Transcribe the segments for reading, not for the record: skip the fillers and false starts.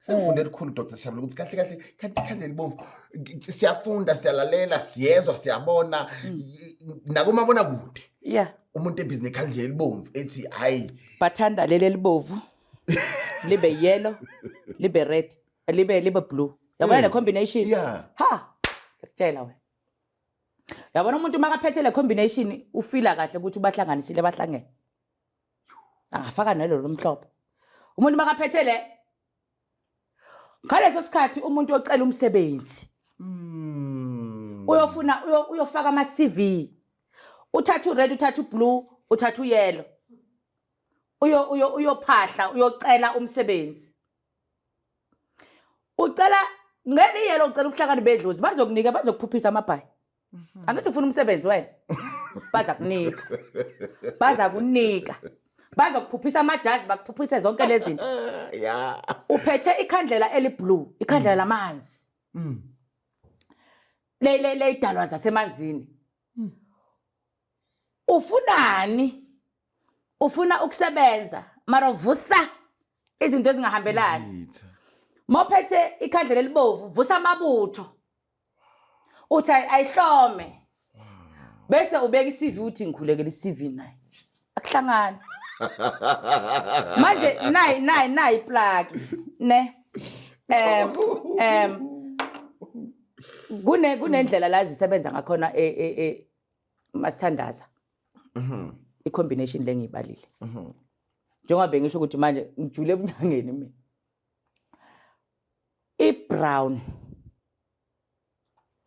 Sengifunde elikhulu Dr. Shabule ukuthi kahle kahle kanti ikhandlela elibomvu siyafunda siyalalela siyezwa siyabona nakumabona kude. Yeah. Umuntu ebhizi nekhandlela elibomvu ethi hayi bathanda leli elibovu libe yellow libe red libe blue. Yabona le combination? Yeah. Ha. Ngiyakutshela wena. Yabona umuntu makaphethe le combination ufila kahle ukuthi ubahlanganisile bahlangene. Angafaka nalelo lomhlophe. Umuntu makaphethe le ngaleso sikhathi umuntu ocela umsebenzi. Uyofuna uyofaka ama CV. Uthatha red uthatha blue uthatha yellow. Uyophahla uyocela umsebenzi. Ucela ngeli yellow ucela ubuhlakani bedlozi bazokunika bazokuphuphisa amabhayi. Angithi ufuna umsebenzi wena. Baza kunika. Baza kunika. Bazokuphuphisa amajazi bakuphuphise zonke lezi zinto. Yeah. Uphethe ikhandlela eliblue, ikhandlela lamanzi. Le idalwa zasemanzini. Ufunani? Ufuna ukusebenza, mara vusa izinto ezingahambelani. Mophethe ikhandlela elibovu, vusa amabutho. Uthi ayihlome. Bese ubeka iCV uthi ngikhulekela iCV naye. Akuhlangana. Manje nayi plug ne kunendlela la zisebenza ngakhona masithandaza I combination lengiyibalile njengoba bengisho ukuthi manje ngijule ebunyangeni mina I-brown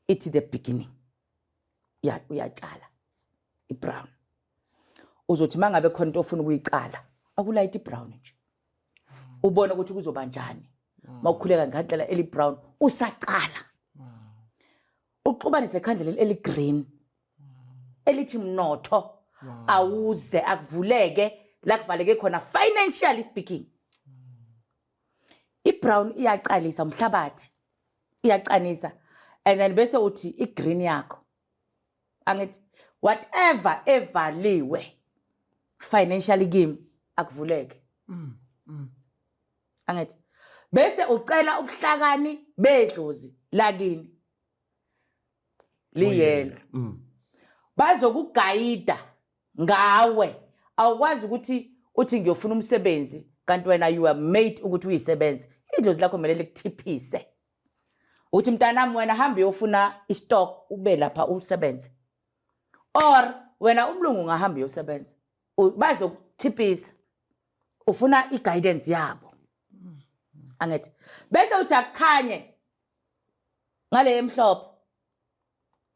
it's the beginning uyatshala I-brown uzothi mangabe khona into ofuna ukuyiqala akulayita I-brown nje ubone ukuthi kuzoba njani mawukhuleka ngandlela eli-brown usaqala uxubanise ikhandlela eli-green elithi mnotho awuze akuvuleke la kuvaleke khona financially speaking I-brown iyaqalisa umhlabathi iyaqanisa and then bese uthi I-green yakho angithi whatever evaliwe financially game akuvuleke angithi bese ucela ubuhlakani bedlozi lakini liyelo bazokugayida ngawe awukwazi ukuthi uthi ngiyofuna umsebenzi kanti wena you are made ukuthi uyisebenze idlozi lakho kumele likuthiphise uthi mntanami wena hamba uyofuna istock ube lapha usebenze or wena umlungu ngahamba uyosebenza bazokuthiphisa ufuna iguidance yabo angithi bese uthi akukhanye ngale emhlophe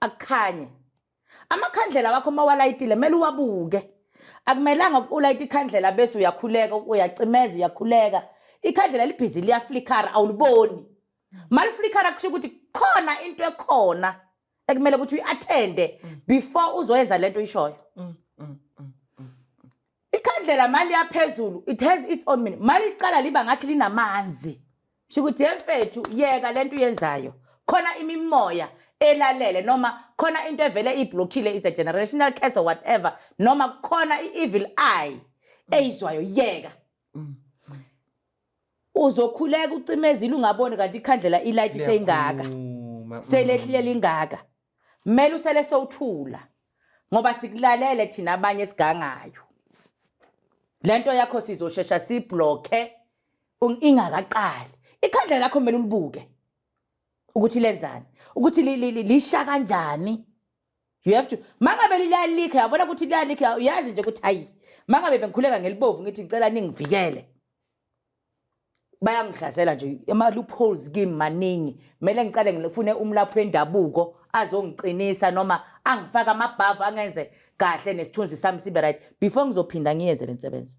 akukhanye amakhandlela wakho mawalayitile kumele uwabuke akumelanga ulayita ikhandlela bese uyakhuleka uyacimeza uyakhuleka ikhandlela libhizi liyaflickera awuliboni maliflickera kusho ukuthi khona into ekhona ekumele ukuthi uyattende before uzoyenza lento uyishoyo ikhandlela mali yaphezulu it has its own meaning mali iqala liba ngathi linamanzi sho ukuthi yemfethu yeka lento uyenzayo khona imimoya elalele noma khona into evele iblockile it's a generational curse or whatever noma khona ievil eye eyizwayo yeka uzokhuleka ucimezile ungaboni kanti ikhandlela ilight seyingaka selehlilela ingaka kumele usele sowuthula ngoba sikulalele thina abanye esigangayo lento yakho sizoshesha siblocke ingakaqali ikhandlela lakho kumele ulibuke ukuthi lenzani ukuthi lisha kanjani you have to mangabe liyalikha yabona ukuthi liyalikha uyazi nje ukuthi hayi mangabe bengikhuleka ngelibovu ngithi ngicela ningivikele bayangihlasela nje ama loopholes kimi maningi kumele ngicale ngifune umlaphi wendabuko azongicinisa noma angifaka amabhavu angenze kahle nesithunzi sami sibe right before ngizophinda ngiyenze lensebenzo